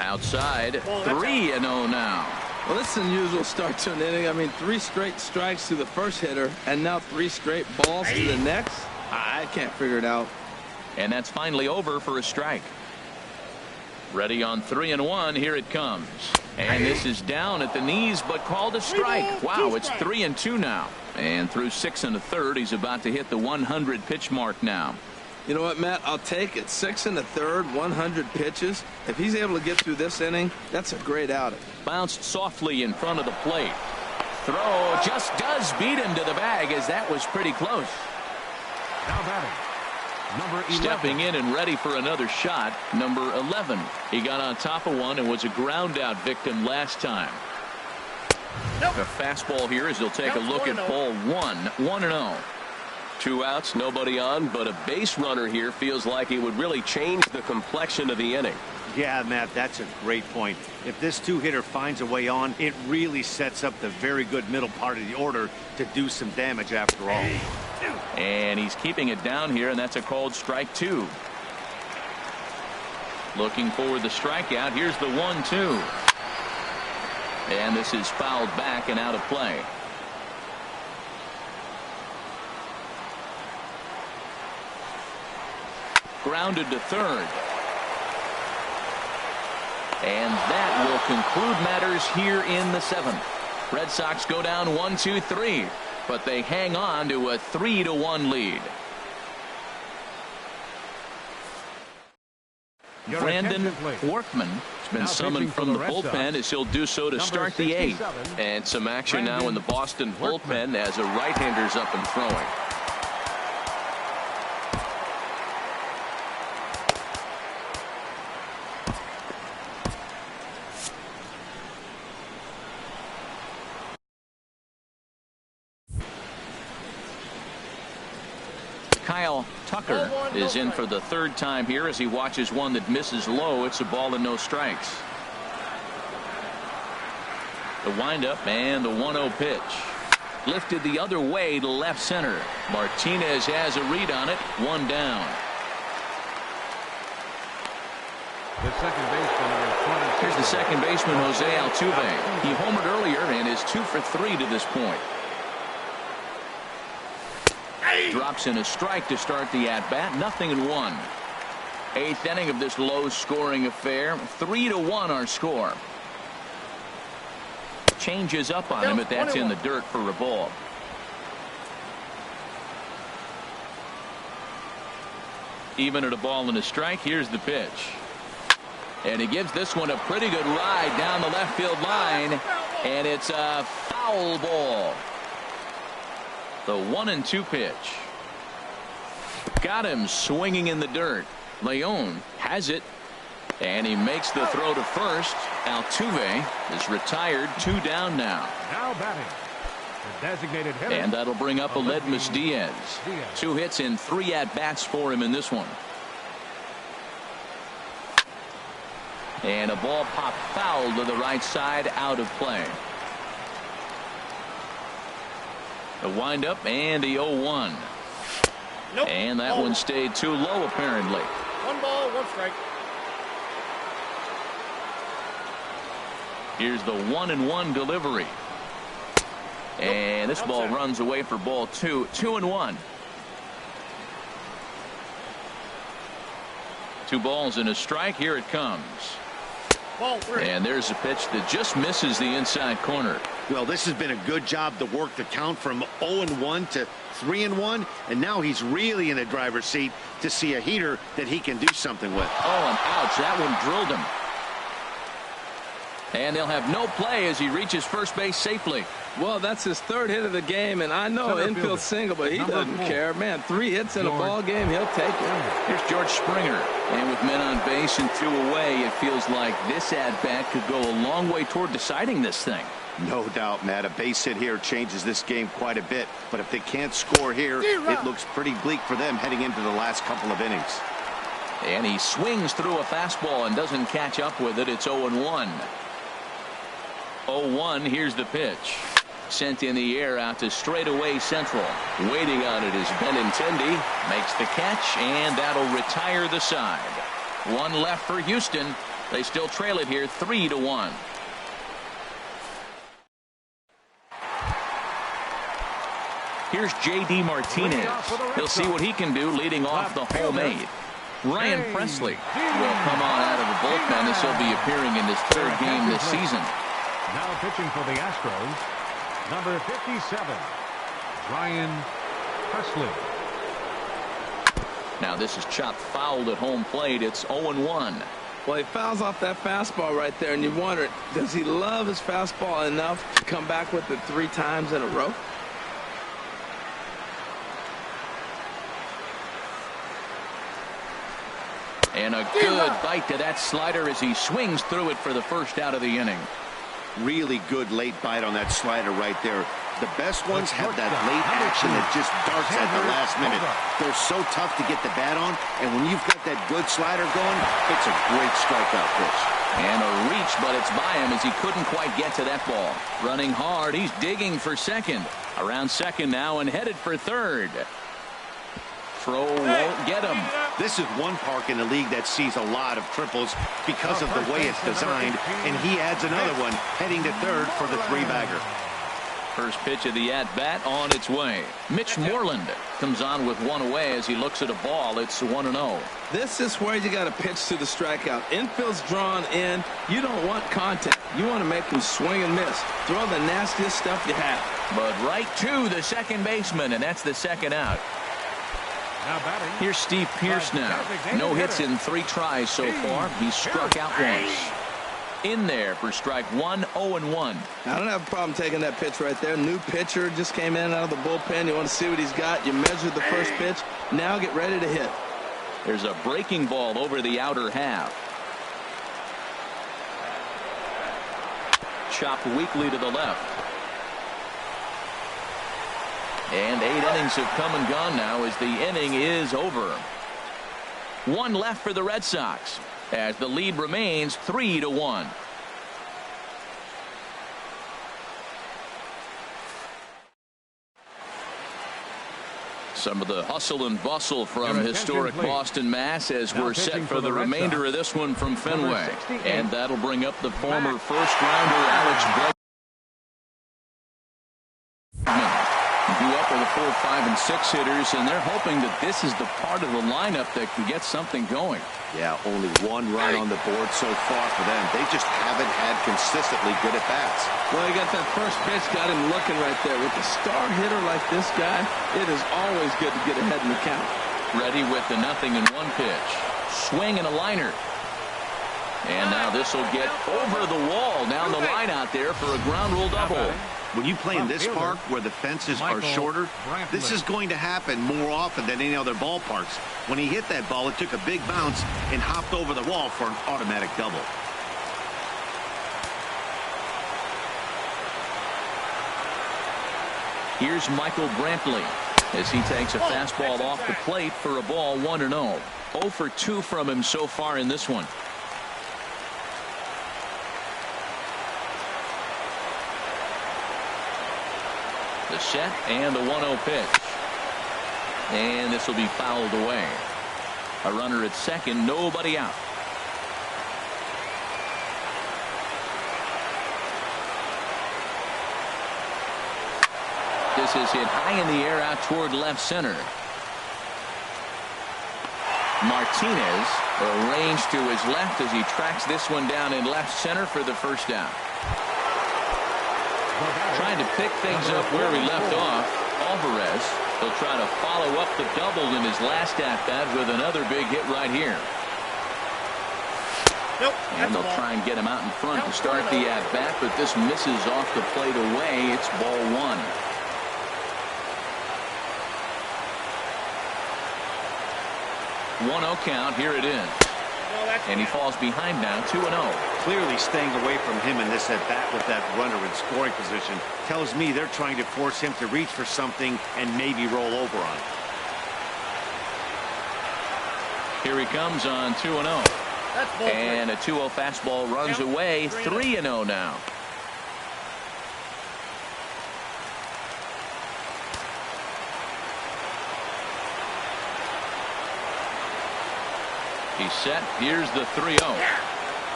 Outside, 3-0 now. Well, this is an unusual start to an inning. I mean, 3 straight strikes to the first hitter, and now 3 straight balls to the next. I can't figure it out. And that's finally over for a strike. Ready on 3-1. Here it comes. And this is down at the knees, but called a strike. Wow, it's 3-2 now. And through 6 1/3, he's about to hit the 100 pitch mark now. You know what, Matt? I'll take it. 6 1/3, 100 pitches. If he's able to get through this inning, that's a great outing. Bounced softly in front of the plate. Throw just does beat him to the bag, as that was pretty close. Now batting, number 11. Stepping in and ready for another shot, number 11. He got on top of one and was a ground out victim last time. Nope. A fastball here as he'll take a look at ball 1. 1-0. 2 outs, nobody on, but a base runner here feels like it would really change the complexion of the inning. Yeah, Matt, that's a great point. If this 2-hitter finds a way on, it really sets up the very good middle part of the order to do some damage after all. And he's keeping it down here, and that's a called strike 2. Looking for the strikeout. Here's the 1-2. And this is fouled back and out of play. Grounded to third. And that will conclude matters here in the 7th. Red Sox go down 1-2-3, but they hang on to a 3-1 lead. Brandon Workman has been summoned from the bullpen, as he'll do so to start the 8th. And some action now in the Boston bullpen as a right-hander's up and throwing. Kyle Tucker is in for the 3rd time here as he watches one that misses low. It's a ball and no strikes. The windup and the 1-0 pitch. Lifted the other way to left center. Martinez has a read on it. 1 down. The second baseman. Here's the second baseman, Jose Altuve. He homered earlier and is 2 for 3 to this point. Drops in a strike to start the at-bat. 0-1. 8th inning of this low-scoring affair. 3-1 our score. Changes up on him, but that's in the dirt for a ball. Even at a ball and a strike, here's the pitch. And he gives this one a pretty good ride down the left field line. And it's a foul ball. The 1-2 pitch. Got him swinging in the dirt. Leon has it. And he makes the throw to first. Altuve is retired. 2 down now. Now batting, the designated hitter. And that'll bring up Aledmys Diaz. 2 hits and 3 at-bats for him in this one. And a ball popped foul to the right side, out of play. The windup and the 0-1. Nope. And that one stayed too low, apparently. 1 ball, 1 strike. Here's the 1-1 delivery. And this ball runs away for ball 2. 2-1. 2 balls and a strike. Here it comes. Ball 3. And there's a pitch that just misses the inside corner. Well, this has been a good job to work the count from 0-1 to 3-1, and now he's really in the driver's seat to see a heater that he can do something with. Oh, and ouch, that one drilled him. And they'll have no play as he reaches first base safely. Well, that's his 3rd hit of the game, and I know infield single, but he doesn't care. Man, 3 hits in a ball game, he'll take it. Here's George Springer, and with men on base and 2 away, it feels like this at-bat could go a long way toward deciding this thing. No doubt, Matt. A base hit here changes this game quite a bit, but if they can't score here, it looks pretty bleak for them heading into the last couple of innings. And he swings through a fastball and doesn't catch up with it. It's 0-1. 0-1. Here's the pitch. Sent in the air out to straightaway central. Waiting on it is Benintendi. Makes the catch, and that'll retire the side. 1 left for Houston. They still trail it here 3-1. Here's J.D. Martinez. He'll see what he can do leading off the homemade. Ryan Presley will come on out of the bullpen as he'll be appearing in his third game this season. Now pitching for the Astros, number 57, Ryan Presley. Now this is chopped fouled at home plate. It's 0-1. Well, he fouls off that fastball right there, and you wonder, does he love his fastball enough to come back with it 3 times in a row? And a good bite to that slider as he swings through it for the first out of the inning. Really good late bite on that slider right there. The best ones have that late action that just darts at the last minute. They're so tough to get the bat on, and when you've got that good slider going, it's a great strikeout pitch. And a reach, but it's by him as he couldn't quite get to that ball. Running hard, he's digging for second. Around second now and headed for third. Throw won't get him. This is one park in the league that sees a lot of triples because of the way it's designed, and he adds another one heading to third for the 3-bagger. First pitch of the at-bat on its way. Mitch Moreland comes on with one away as he looks at a ball. It's 1-0. This is where you got to pitch to the strikeout. Infield's drawn in. You don't want contact. You want to make him swing and miss. Throw the nastiest stuff you have. But right to the second baseman, and that's the second out. Here's Steve Pearce now. No hits in 3 tries so far. He's struck out once. In there for strike 1, 0-1. I don't have a problem taking that pitch right there. New pitcher just came in out of the bullpen. You want to see what he's got. You measured the first pitch. Now get ready to hit. There's a breaking ball over the outer half. Chopped weakly to the left. And 8 innings have come and gone now as the inning is over. 1 left for the Red Sox as the lead remains 3-1. Some of the hustle and bustle from historic Boston, Mass. as we're set for the remainder of this one from Fenway. And that'll bring up the former first-rounder Alex Bregman. Due up with the 4, 5, and 6 hitters, and they're hoping that this is the part of the lineup that can get something going. Yeah, only 1 run on the board so far for them. They just haven't had consistently good at-bats. Well, he got that first pitch, got him looking right there. With a star hitter like this guy, it is always good to get ahead in the count. Ready with the 0-1 pitch. Swing and a liner. And now this will get over the wall down the line out there for a ground rule double. When you play in this park where the fences are shorter, this is going to happen more often than any other ballparks. When he hit that ball, it took a big bounce and hopped over the wall for an automatic double. Here's Michael Brantley as he takes a fastball off the plate for a ball 1-0. 0 for 2 from him so far in this one. The set and the 1-0 pitch. And this will be fouled away. A runner at second, nobody out. This is hit high in the air out toward left center. Martinez arranged to his left as he tracks this one down in left center for the first down. Trying to pick things up where he left off. Alvarez will try to follow up the double in his last at-bat with another big hit right here. Nope, and they'll try and get him out in front to start the at-bat, but this misses off the plate away. It's ball 1. One 0 count. Here it is. And he falls behind now, 2-0. Clearly staying away from him in this at-bat with that runner in scoring position tells me they're trying to force him to reach for something and maybe roll over on it. Here he comes on 2-0. And a 2-0 fastball runs away, 3-0 now. He's set. Here's the 3-0.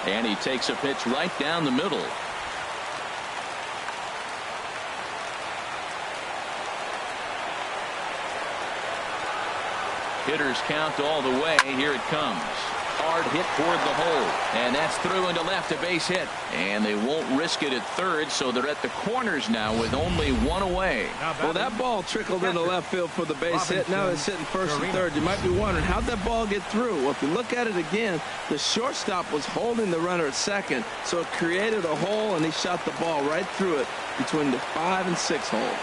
And he takes a pitch right down the middle. Hitters count all the way. Here it comes. Hard hit toward the hole. And that's through into left, a base hit. And they won't risk it at third, so they're at the corners now with only one away. Well, that ball trickled into left field for the base hit. Now it's hitting first and third. You might be wondering, how'd that ball get through? Well, if you look at it again, the shortstop was holding the runner at second, so it created a hole, and he shot the ball right through it between the 5 and 6 hole.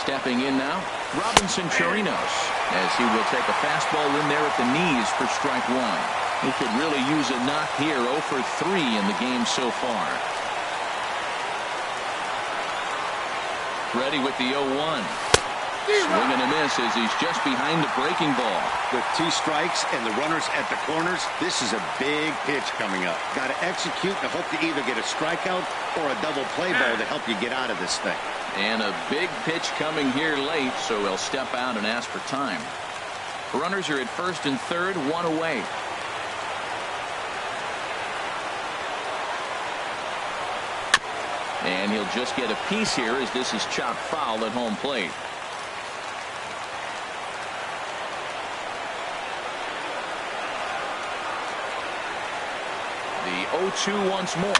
Stepping in now, Robinson Chirinos, as he will take a fastball in there at the knees for strike one. He could really use a knock here. 0 for 3 in the game so far. Ready with the 0-1. Swing and a miss as he's just behind the breaking ball. With 2 strikes and the runners at the corners, this is a big pitch coming up. Got to execute and hope to either get a strikeout or a double play ball to help you get out of this thing. And a big pitch coming here late, so he'll step out and ask for time. Runners are at first and third, 1 away. And he'll just get a piece here as this is chopped foul at home plate. The 0-2 once more.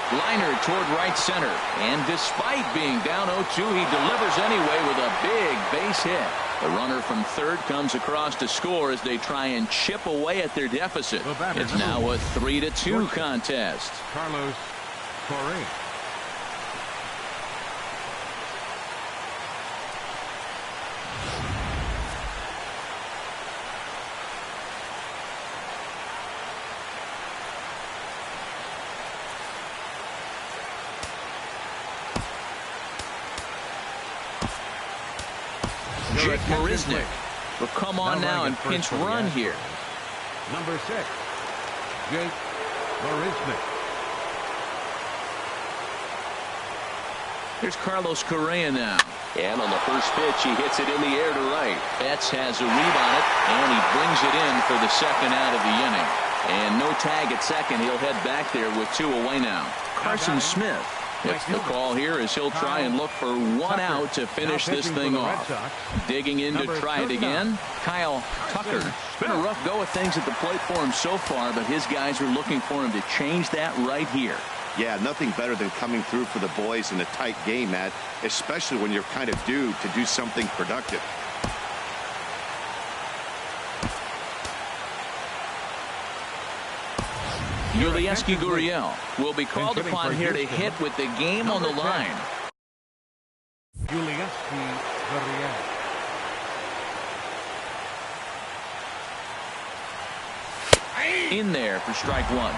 Liner toward right center. And despite being down 0-2, he delivers anyway with a big base hit. The runner from third comes across to score as they try and chip away at their deficit. It's now a 3-2 contest. Carlos Correa. Jake Marisnick will come on now and pinch run here. Number 6, Jake Marisnick. Here's Carlos Correa now. And on the first pitch, he hits it in the air to right. Betts has a read on it, and he brings it in for the second out of the inning. And no tag at second. He'll head back there with 2 away now. Carson Smith gets the call here as he'll try and look for 1 out to finish this thing off. Digging in to try it again, Kyle Tucker. It's been a rough go of things at the plate for him so far, but his guys are looking for him to change that right here. Yeah, nothing better than coming through for the boys in a tight game, Matt, especially when you're kind of due to do something productive. Yulieski Gurriel will be called upon here to hit with the game on the line. Yulieski Gurriel. In there for strike one.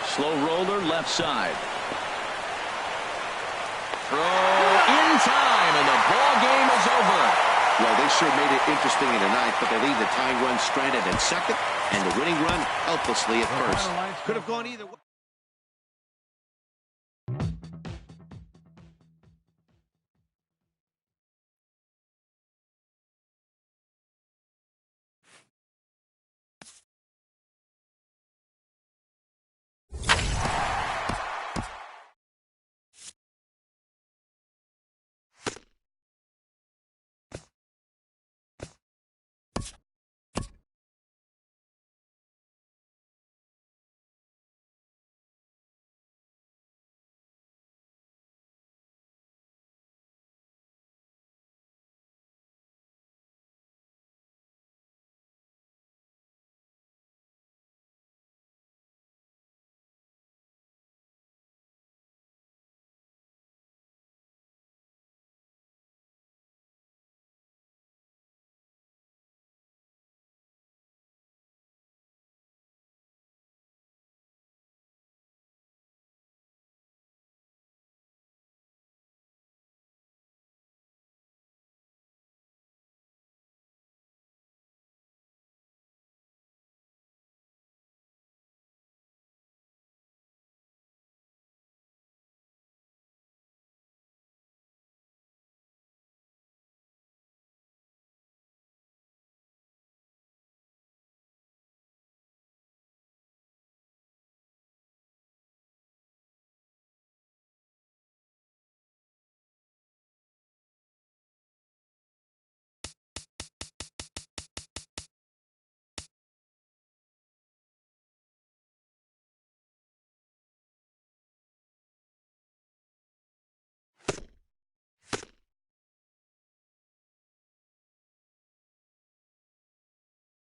Slow roller left side. Throw in time, and the ball game is over. Well, they sure made it interesting in the ninth, but they leave the tying run stranded at second and the winning run helplessly at first. Could have gone either way.